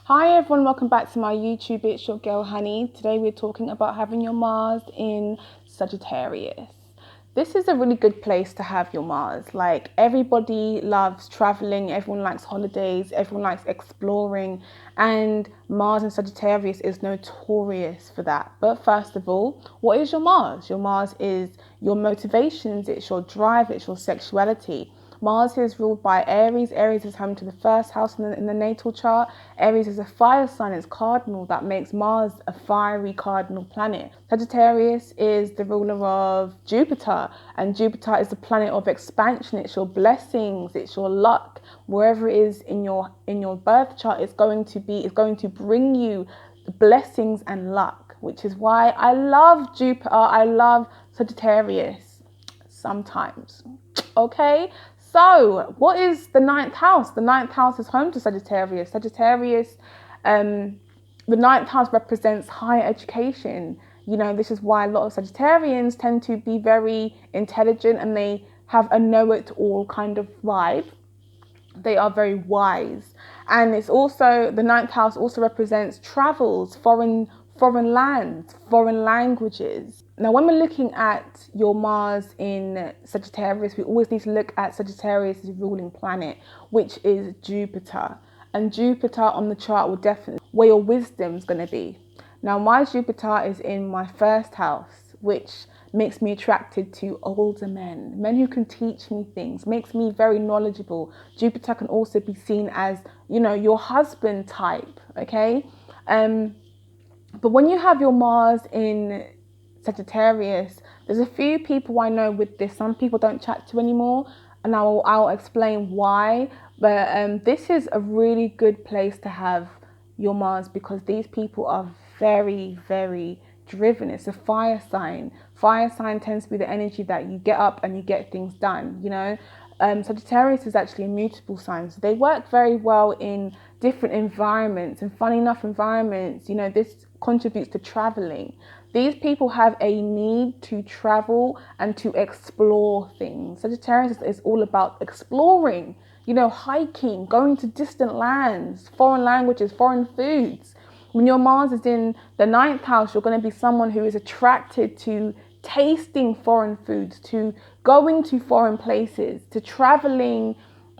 Hi everyone, welcome back to my YouTube. It's your girl Honey. Today we're talking about having your Mars in Sagittarius. This is a really good place to have your Mars. Like, everybody loves traveling, everyone likes holidays, everyone likes exploring, and Mars in Sagittarius is notorious for that. But first of all, what is your Mars? Your Mars is your motivations, it's your drive, it's your sexuality. Mars is ruled by Aries. Aries is home to the first house in the natal chart. Aries is a fire sign, it's cardinal. That makes Mars a fiery cardinal planet. Sagittarius is the ruler of Jupiter, and Jupiter is the planet of expansion. It's your blessings, it's your luck. Wherever it is in your birth chart, it's going to bring you blessings and luck, which is why I love Jupiter. I love Sagittarius sometimes. Okay, so what is the ninth house? The ninth house is home to Sagittarius. Sagittarius, the ninth house represents higher education. You know, this is why a lot of Sagittarians tend to be very intelligent and they have a know-it-all kind of vibe. They are very wise. And it's also, the ninth house also represents travels, foreign lands, foreign languages. Now, when we're looking at your Mars in Sagittarius, we always need to look at Sagittarius' ruling planet, which is Jupiter. And Jupiter on the chart will definitely where your wisdom's going to be. Now, my Jupiter is in my first house, which makes me attracted to older men who can teach me things, makes me very knowledgeable. Jupiter can also be seen as, you know, your husband type, okay? But when you have your Mars in Sagittarius, there's a few people I know with this. Some people don't chat to anymore, and I'll explain why. But this is a really good place to have your Mars because these people are very, very driven. It's a fire sign. Fire sign tends to be the energy that you get up and you get things done, you know. Sagittarius is actually a mutable sign, so they work very well in different environments, and funny enough, environments, you know, this contributes to traveling. These people have a need to travel and to explore things. Sagittarius is all about exploring, you know, hiking, going to distant lands, foreign languages, foreign foods. When your Mars is in the ninth house, you're going to be someone who is attracted to tasting foreign foods, to going to foreign places, to traveling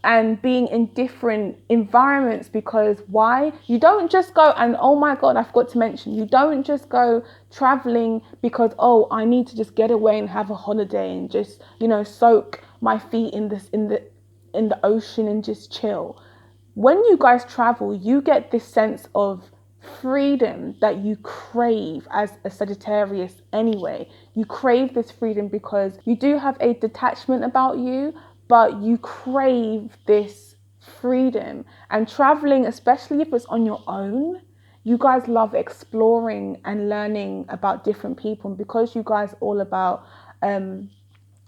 and being in different environments. Because why? You don't just go and, oh my God, I forgot to mention, you don't just go traveling because, oh, I need to just get away and have a holiday and just, you know, soak my feet in the ocean and just chill. When you guys travel, you get this sense of freedom that you crave as a Sagittarius anyway. You crave this freedom because you do have a detachment about you, but you crave this freedom. And traveling, especially if it's on your own, you guys love exploring and learning about different people. And because you guys are all about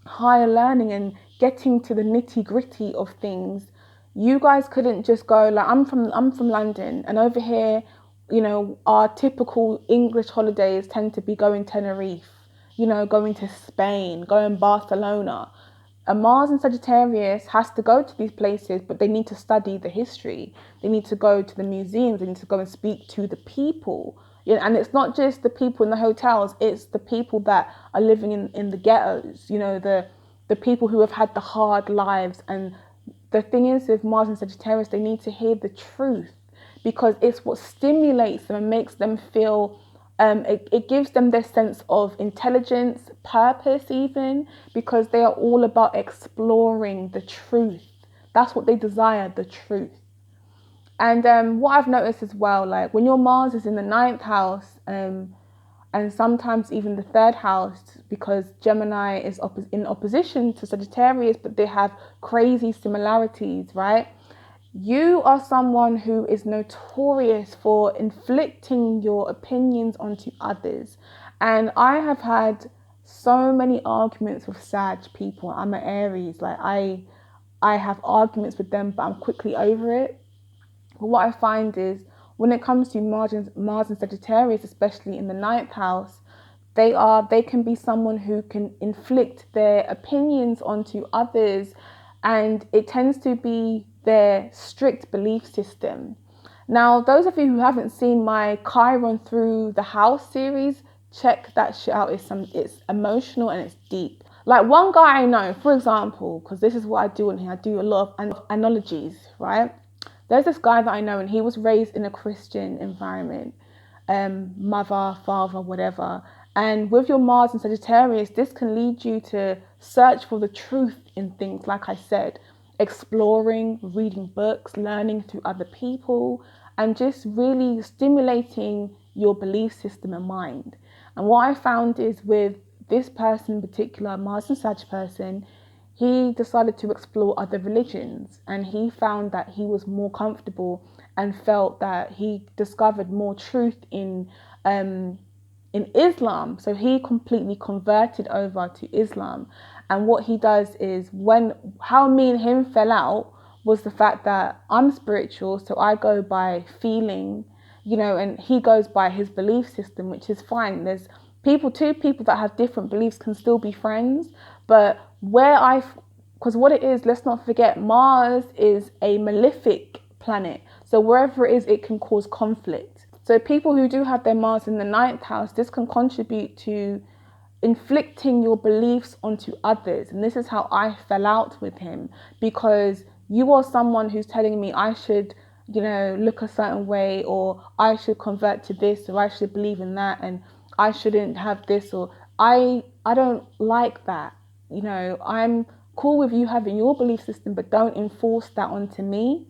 higher learning and getting to the nitty gritty of things, you guys couldn't just go like, I'm from London, and over here, you know, our typical English holidays tend to be going Tenerife, you know, going to Spain, going Barcelona. A Mars in Sagittarius has to go to these places, but they need to study the history. They need to go to the museums. They need to go and speak to the people. You know, and it's not just the people in the hotels. It's the people that are living in the ghettos. You know, the people who have had the hard lives. And the thing is, with Mars in Sagittarius, they need to hear the truth because it's what stimulates them and makes them feel. It gives them this sense of intelligence, purpose even, because they are all about exploring the truth. That's what they desire, the truth. And what I've noticed as well, like when your Mars is in the ninth house, and sometimes even the third house, because Gemini is in opposition to Sagittarius, but they have crazy similarities, right? You are someone who is notorious for inflicting your opinions onto others. And I have had so many arguments with Sag people. I'm an Aries. Like I have arguments with them, but I'm quickly over it. But what I find is when it comes to Mars and Sagittarius, especially in the ninth house, they can be someone who can inflict their opinions onto others, and it tends to be their strict belief system. Now, those of you who haven't seen my Chiron Through the House series, check that shit out. It's emotional and it's deep. Like one guy I know, for example, because this is what I do in here, I do a lot of analogies, right? There's this guy that I know and he was raised in a Christian environment, mother, father, whatever. And with your Mars and Sagittarius, this can lead you to search for the truth in things, like I said, exploring, reading books, learning through other people, and just really stimulating your belief system and mind. And what I found is with this person in particular, Mars and Sag person, he decided to explore other religions and he found that he was more comfortable and felt that he discovered more truth in Islam. So he completely converted over to Islam. And what he does is how me and him fell out was the fact that I'm spiritual, so I go by feeling, and he goes by his belief system, which is fine. There's two people that have different beliefs can still be friends, but because what it is, let's not forget, Mars is a malefic planet. So wherever it is, it can cause conflict. So people who do have their Mars in the 9th house, this can contribute to inflicting your beliefs onto others. And this is how I fell out with him, because you are someone who's telling me I should, look a certain way, or I should convert to this, or I should believe in that, and I shouldn't have this, or I don't like that. I'm cool with you having your belief system, but don't enforce that onto me.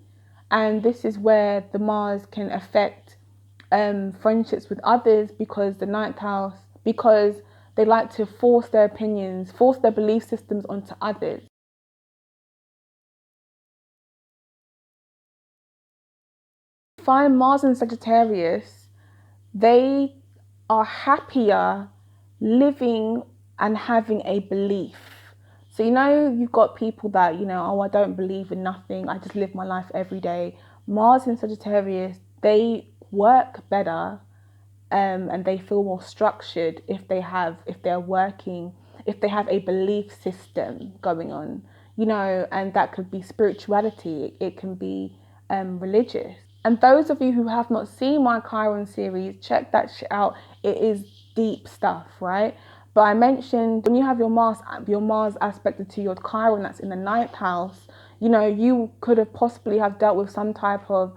And this is where the Mars can affect friendships with others, because the 9th house, because they like to force their opinions, force their belief systems onto others. Find Mars and Sagittarius, they are happier living and having a belief. So, you've got people that, I don't believe in nothing, I just live my life every day. Mars and Sagittarius, they work better and they feel more structured if they have a belief system going on, and that could be spirituality, it can be religious. And those of you who have not seen my Chiron series, check that shit out. It is deep stuff, right? But I mentioned when you have your Mars aspected to your Chiron that's in the 9th house, you could have possibly have dealt with some type of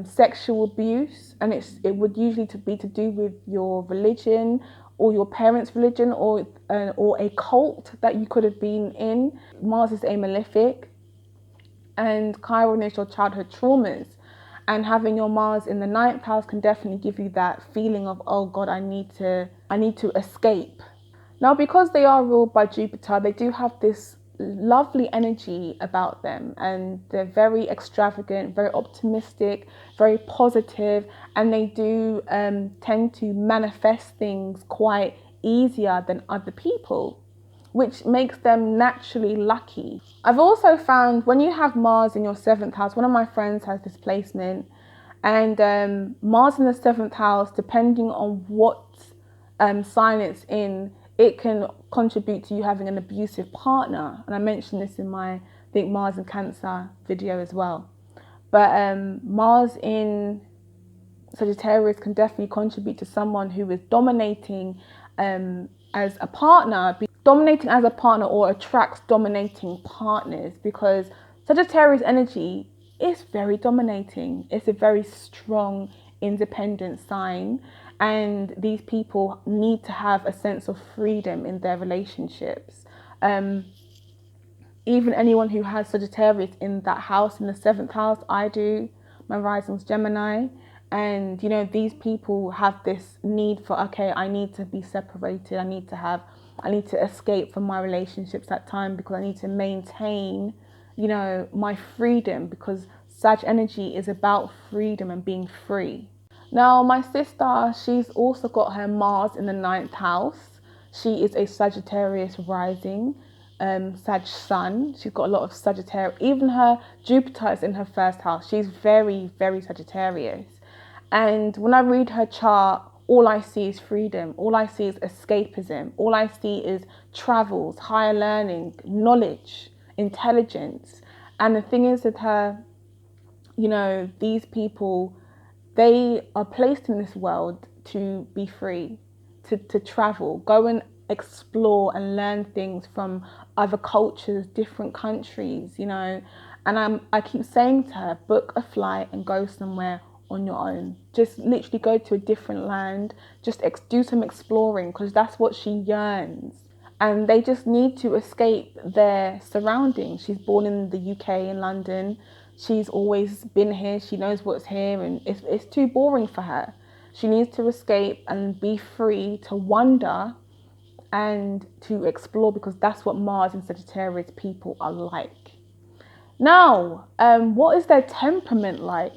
sexual abuse, and it would usually be to do with your religion or your parents' religion, or a cult that you could have been in. Mars is a malefic, and Chiron is your childhood traumas. And having your Mars in the 9th house can definitely give you that feeling of, oh God, I need to escape. Now, because they are ruled by Jupiter, they do have this lovely energy about them, and they're very extravagant, very optimistic, very positive, and they do tend to manifest things quite easier than other people, which makes them naturally lucky. I've also found when you have Mars in your 7th house, one of my friends has this placement, and Mars in the 7th house, depending on what sign it's in, it can contribute to you having an abusive partner. And I mentioned this in my, I think, Mars and Cancer video as well. But Mars in Sagittarius can definitely contribute to someone who is dominating as a partner, or attracts dominating partners, because Sagittarius energy is very dominating. It's a very strong, independent sign, and these people need to have a sense of freedom in their relationships. Even anyone who has Sagittarius in that house, in the 7th house, I do, my rising's Gemini. And, these people have this need for, okay, I need to be separated. I need to escape from my relationships at time, because I need to maintain, my freedom, because Sag energy is about freedom and being free. Now, my sister, she's also got her Mars in the 9th house. She is a Sagittarius rising, Sag sun. She's got a lot of Sagittarius. Even her Jupiter is in her 1st house. She's very, very Sagittarius. And when I read her chart, all I see is freedom. All I see is escapism. All I see is travels, higher learning, knowledge, intelligence. And the thing is with her, you know, these people, they are placed in this world to be free, to travel, go and explore and learn things from other cultures, different countries, you know. And I keep saying to her, book a flight and go somewhere on your own. Just literally go to a different land, just do some exploring, because that's what she yearns. And they just need to escape their surroundings. She's born in the UK, in London. She's always been here. She knows what's here, and it's too boring for her. She needs to escape and be free to wander and to explore, because that's what Mars and Sagittarius people are like. Now, what is their temperament like?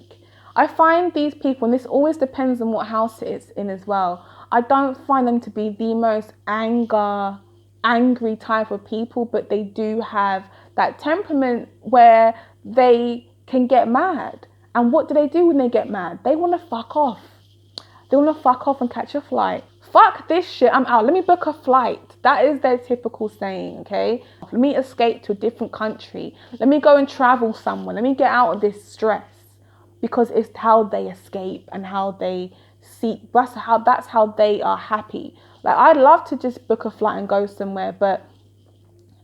I find these people, and this always depends on what house it's in as well, I don't find them to be the most angry type of people, but they do have that temperament where they can get mad. And what do when they get mad? They want to fuck off. They want to fuck off and catch a flight. Fuck this shit, I'm out. Let me book a flight. That is their typical saying, okay? Let me escape to a different country. Let me go and travel somewhere. Let me get out of this stress. Because it's how they escape and how they seek. That's how they are happy. Like, I'd love to just book a flight and go somewhere, but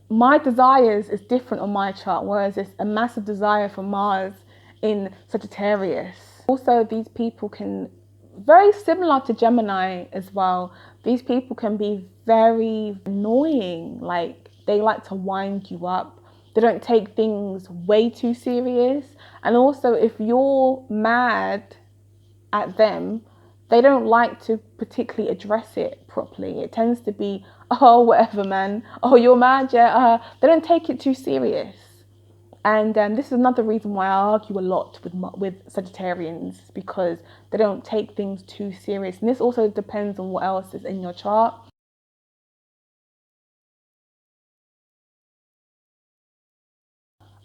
my desires is different on my chart, whereas it's a massive desire for Mars in Sagittarius. Also, these people can, very similar to Gemini as well, these people can be very annoying. Like, they like to wind you up. They don't take things way too serious. And also, if you're mad at them, they don't like to particularly address it properly. It tends to be, oh, whatever, man. Oh, you're mad, yeah. They don't take it too serious. And this is another reason why I argue a lot with Sagittarians, because they don't take things too serious. And this also depends on what else is in your chart.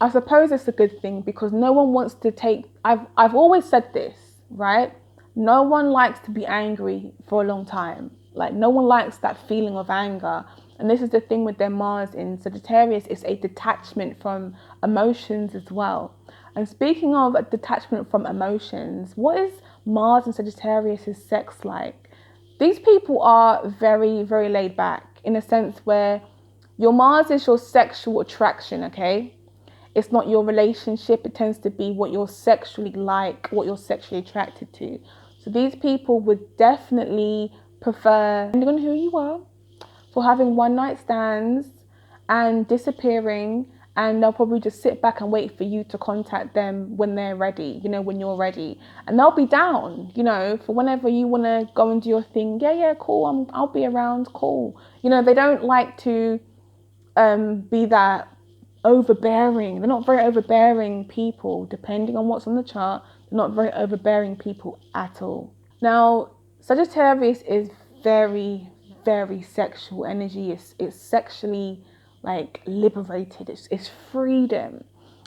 I suppose it's a good thing, because no one wants to take, I've always said this, right? No one likes to be angry for a long time. Like, no one likes that feeling of anger. And this is the thing with their Mars in Sagittarius, it's a detachment from emotions as well. And speaking of a detachment from emotions, what is Mars and Sagittarius' sex like? These people are very, very laid back, in a sense where your Mars is your sexual attraction, okay? It's not your relationship. It tends to be what you're sexually like, what you're sexually attracted to. So these people would definitely prefer, depending on who you are, for having one night stands and disappearing, and they'll probably just sit back and wait for you to contact them when they're ready, you know, when you're ready. And they'll be down, you know, for whenever you want to go and do your thing. Yeah, cool, I'll be around, cool. You know, they don't like to be that overbearing. They're not very overbearing people, depending on what's on the chart. They're not very overbearing people at all. Now, Sagittarius is very, very sexual energy. It's sexually like liberated. It's freedom.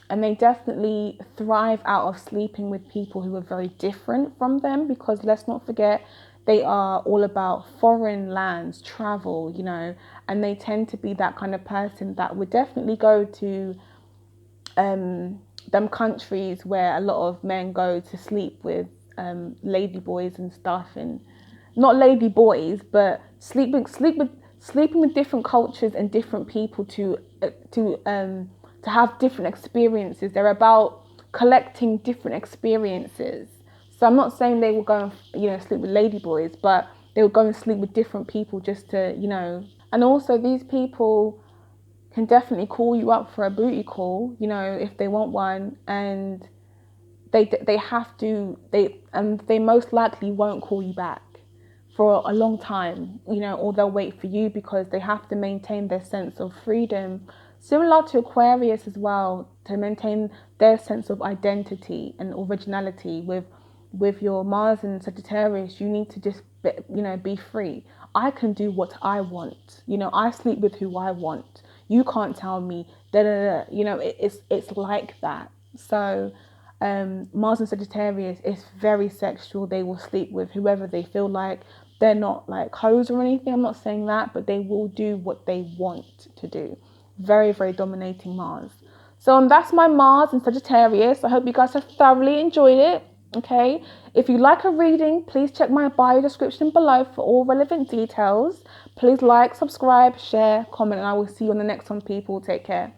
And they definitely thrive out of sleeping with people who are very different from them, because let's not forget, they are all about foreign lands, travel, you know, and they tend to be that kind of person that would definitely go to them countries where a lot of men go to sleep with lady boys and stuff, and not lady boys, but sleeping with different cultures and different people to have different experiences. They're about collecting different experiences. So I'm not saying they will go and, you know, sleep with lady boys, but they will go and sleep with different people just to, you know. And also, these people can definitely call you up for a booty call, you know, if they want one, and they most likely won't call you back for a long time, you know, or they'll wait for you, because they have to maintain their sense of freedom, similar to Aquarius as well, to maintain their sense of identity and originality. With your Mars and Sagittarius, you need to just be free. I can do what I want, you know, I sleep with who I want. You can't tell me da da da. You know, it's like that. So Mars and Sagittarius is very sexual. They will sleep with whoever they feel like. They're not like hoes or anything. I'm not saying that, but they will do what they want to do. Very, very dominating Mars. So that's my Mars in Sagittarius. I hope you guys have thoroughly enjoyed it. Okay, if you like a reading, please check my bio description below for all relevant details. Please like, subscribe, share, comment, and I will see you on the next one, people. Take care.